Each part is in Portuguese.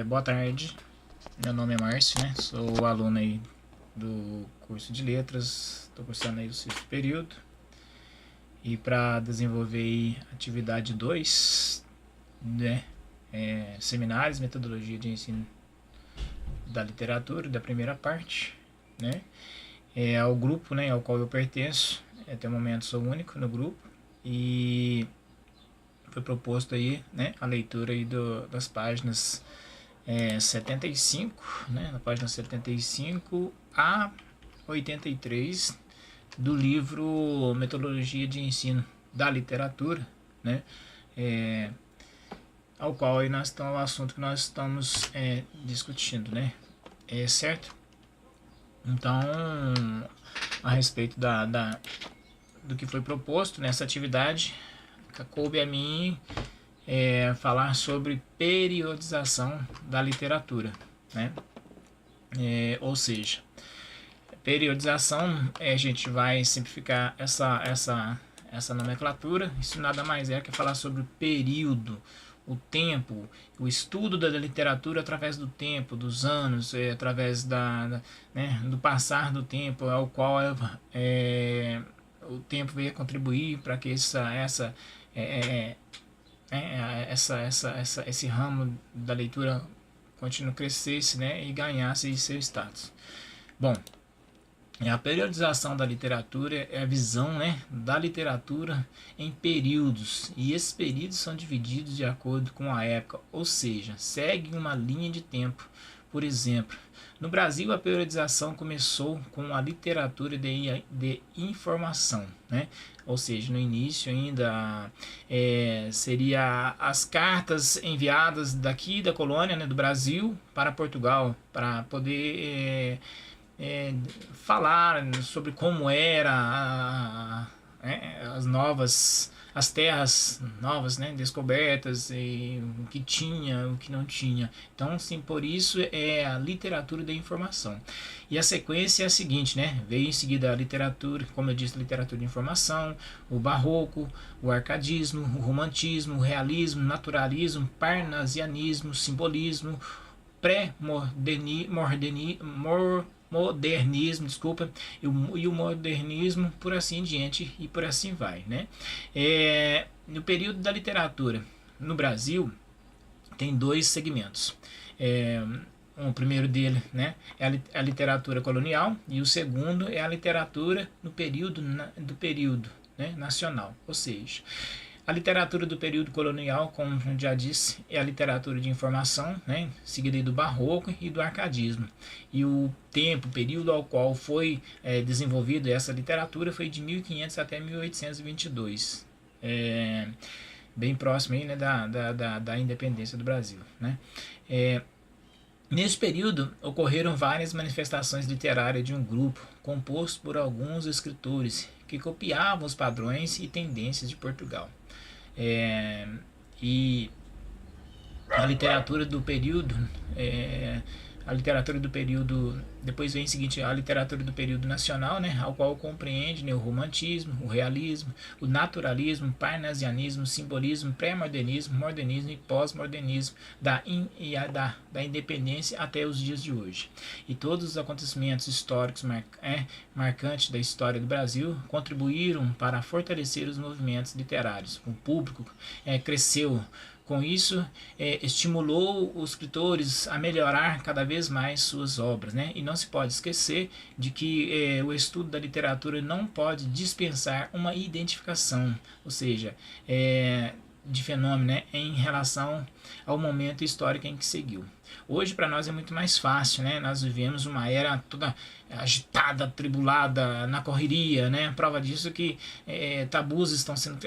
Boa tarde, meu nome é Márcio, né? Sou aluno aí do curso de letras, estou cursando aí o sexto período. E para desenvolver aí atividade 2, né? Seminários, metodologia de ensino da literatura, da primeira parte, né? Ao grupo, né, ao qual eu pertenço. Até o momento sou único no grupo e foi proposto aí, né, a leitura aí das páginas 75, né, na página 75 a 83 do livro Metodologia de Ensino da Literatura, né, ao qual aí nós estamos, o assunto que nós estamos discutindo, né, certo? Então, a respeito do que foi proposto nessa atividade, coube a mim falar sobre periodização da literatura, né? Ou seja, periodização, a gente vai simplificar essa nomenclatura. Isso nada mais é que falar sobre o período, o tempo, o estudo da literatura através do tempo, dos anos, através do passar do tempo, ao qual o tempo veio contribuir para que esse ramo da leitura continue crescesse, né, e ganhasse seu status. Bom, a periodização da literatura é a visão, né, da literatura em períodos, e esses períodos são divididos de acordo com a época, ou seja, segue uma linha de tempo. Por exemplo, no Brasil a periodização começou com a literatura de informação, né? Ou seja, no início ainda seria as cartas enviadas daqui da colônia, né, do Brasil para Portugal, para poder falar sobre como era as terras novas, né, descobertas, e o que tinha, o que não tinha. Então, sim, por isso é a literatura da informação. E a sequência é a seguinte, né? Veio em seguida a literatura, como eu disse, a literatura de informação, o barroco, o arcadismo, o romantismo, o realismo, naturalismo, parnasianismo, simbolismo, modernismo, e o modernismo, por assim em diante, e por assim vai, né? No período da literatura no Brasil tem dois segmentos. O primeiro dele, né, é a literatura colonial, e o segundo é a literatura no período né, nacional, ou seja, a literatura do período colonial, como já disse, é a literatura de informação, né, seguida do barroco e do arcadismo. E o período ao qual foi desenvolvida essa literatura foi de 1500 até 1822. Bem próximo aí, né, da independência do Brasil, né? Nesse período, ocorreram várias manifestações literárias de um grupo composto por alguns escritores que copiavam os padrões e tendências de Portugal. E a literatura do período depois vem o seguinte, a literatura do período nacional, né, ao qual compreende, né, o romantismo, o realismo, o naturalismo, o parnasianismo, o simbolismo, pré-modernismo, modernismo e pós-modernismo, da independência até os dias de hoje. E todos os acontecimentos históricos marcantes da história do Brasil contribuíram para fortalecer os movimentos literários. O público cresceu. Com isso, estimulou os escritores a melhorar cada vez mais suas obras, né? E não se pode esquecer de que o estudo da literatura não pode dispensar uma identificação, ou seja, de fenômeno, né, em relação ao momento histórico em que seguiu. Hoje para nós é muito mais fácil, né? Nós vivemos uma era toda agitada, atribulada, na correria, né? Prova disso que tabus estão sendo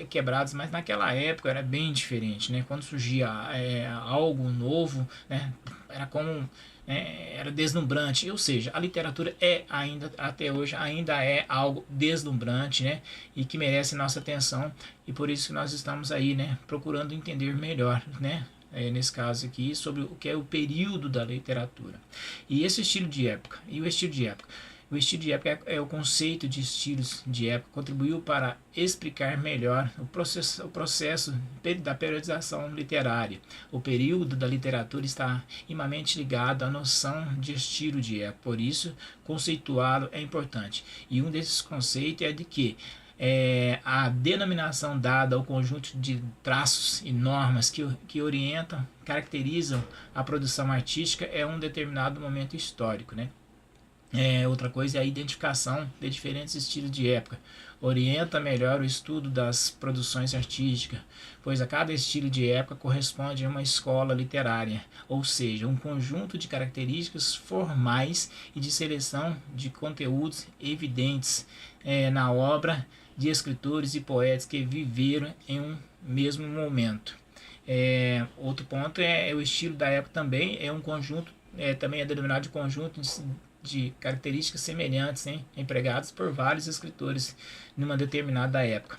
quebrados, mas naquela época era bem diferente, né? Quando surgia algo novo, né, era como era deslumbrante, ou seja, a literatura até hoje ainda é algo deslumbrante, né, e que merece nossa atenção, e por isso nós estamos aí, né, procurando entender melhor, né, nesse caso aqui, sobre o que é o período da literatura e esse estilo de época. O estilo de época é o conceito de estilos de época, contribuiu para explicar melhor o processo da periodização literária. O período da literatura está intimamente ligado à noção de estilo de época, por isso conceituá-lo é importante. E um desses conceitos é de que a denominação dada ao conjunto de traços e normas que orientam, caracterizam a produção artística é um determinado momento histórico, né? Outra coisa é a identificação de diferentes estilos de época. Orienta melhor o estudo das produções artísticas, pois a cada estilo de época corresponde a uma escola literária, ou seja, um conjunto de características formais e de seleção de conteúdos evidentes na obra de escritores e poetas que viveram em um mesmo momento. Outro ponto é o estilo da época também é um conjunto, também é denominado de conjunto de características semelhantes, empregadas por vários escritores numa determinada época.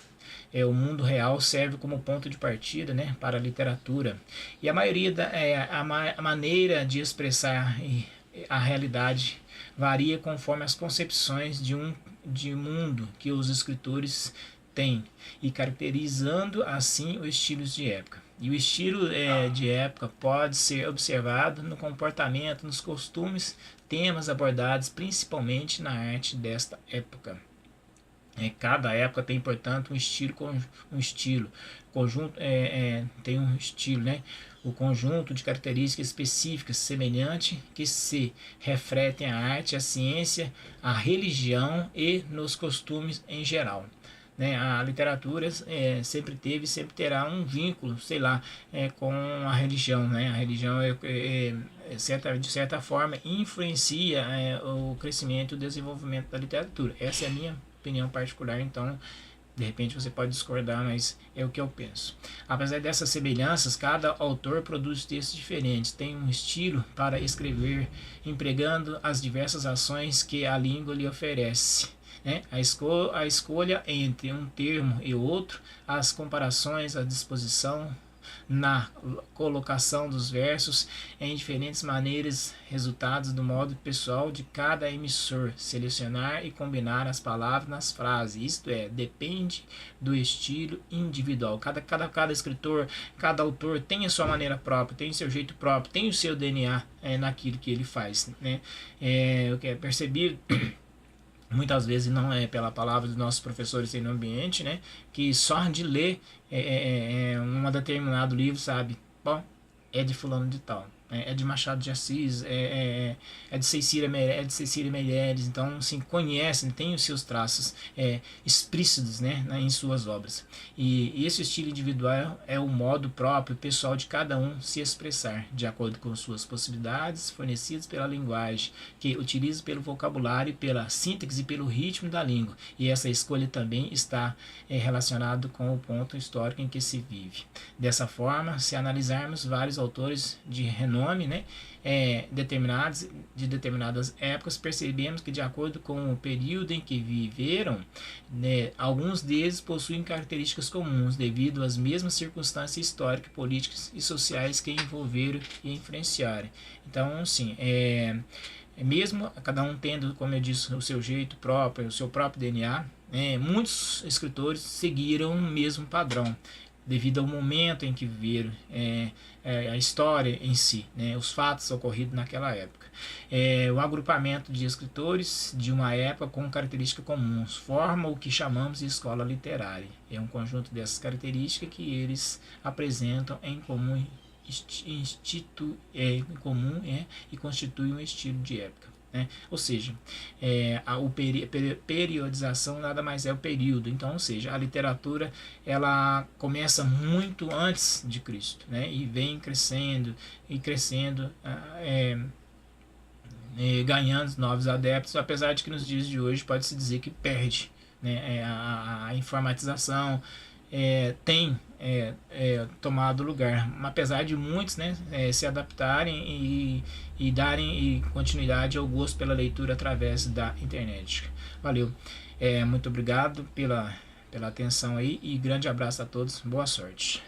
O mundo real serve como ponto de partida, para a literatura, e a maioria a maneira de expressar a realidade varia conforme as concepções de mundo que os escritores têm, e caracterizando assim os estilos de época. E o estilo de época pode ser observado no comportamento, nos costumes, temas abordados principalmente na arte desta época. Cada época tem, portanto, um estilo conjunto, tem um estilo, o conjunto de características específicas semelhantes que se refletem à arte, à ciência, à religião e nos costumes em geral. A literatura sempre teve e sempre terá um vínculo, com a religião. A religião, de certa forma, influencia o crescimento e o desenvolvimento da literatura. Essa é a minha opinião particular, então, de repente você pode discordar, mas é o que eu penso. Apesar dessas semelhanças, cada autor produz textos diferentes, tem um estilo para escrever, empregando as diversas ações que a língua lhe oferece. A escolha entre um termo e outro, as comparações, a disposição na colocação dos versos em diferentes maneiras, resultados do modo pessoal de cada emissor, selecionar e combinar as palavras nas frases, isto depende do estilo individual. Cada escritor, cada autor tem a sua maneira própria, tem o seu jeito próprio, tem o seu DNA naquilo que ele faz. O que é percebido muitas vezes não é pela palavra dos nossos professores aí no ambiente, que só de ler um determinado livro, sabe, bom, é de fulano de tal, é de Machado de Assis, é de Cecília Meirelles, então assim, conhecem, tem os seus traços explícitos em suas obras. E esse estilo individual é o modo próprio, pessoal de cada um se expressar, de acordo com suas possibilidades fornecidas pela linguagem, que utiliza pelo vocabulário, pela síntese e pelo ritmo da língua. E essa escolha também está relacionada com o ponto histórico em que se vive. Dessa forma, se analisarmos vários autores de renome, de determinadas épocas, percebemos que, de acordo com o período em que viveram, alguns deles possuem características comuns devido às mesmas circunstâncias históricas, políticas e sociais que envolveram e influenciaram. Então, sim, mesmo cada um tendo, como eu disse, o seu jeito próprio, o seu próprio DNA, muitos escritores seguiram o mesmo padrão, devido ao momento em que viveram, a história em si, os fatos ocorridos naquela época. O agrupamento de escritores de uma época com características comuns forma o que chamamos de escola literária. É um conjunto dessas características que eles apresentam em comum, e constitui um estilo de época. Ou seja, a periodização nada mais é o período. Então, ou seja, a literatura ela começa muito antes de Cristo, e vem crescendo e crescendo, ganhando novos adeptos, apesar de que nos dias de hoje pode-se dizer que perde, a informatização tem tomado lugar, apesar de muitos se adaptarem e darem continuidade ao gosto pela leitura através da internet. Valeu, muito obrigado pela atenção aí e grande abraço a todos, boa sorte.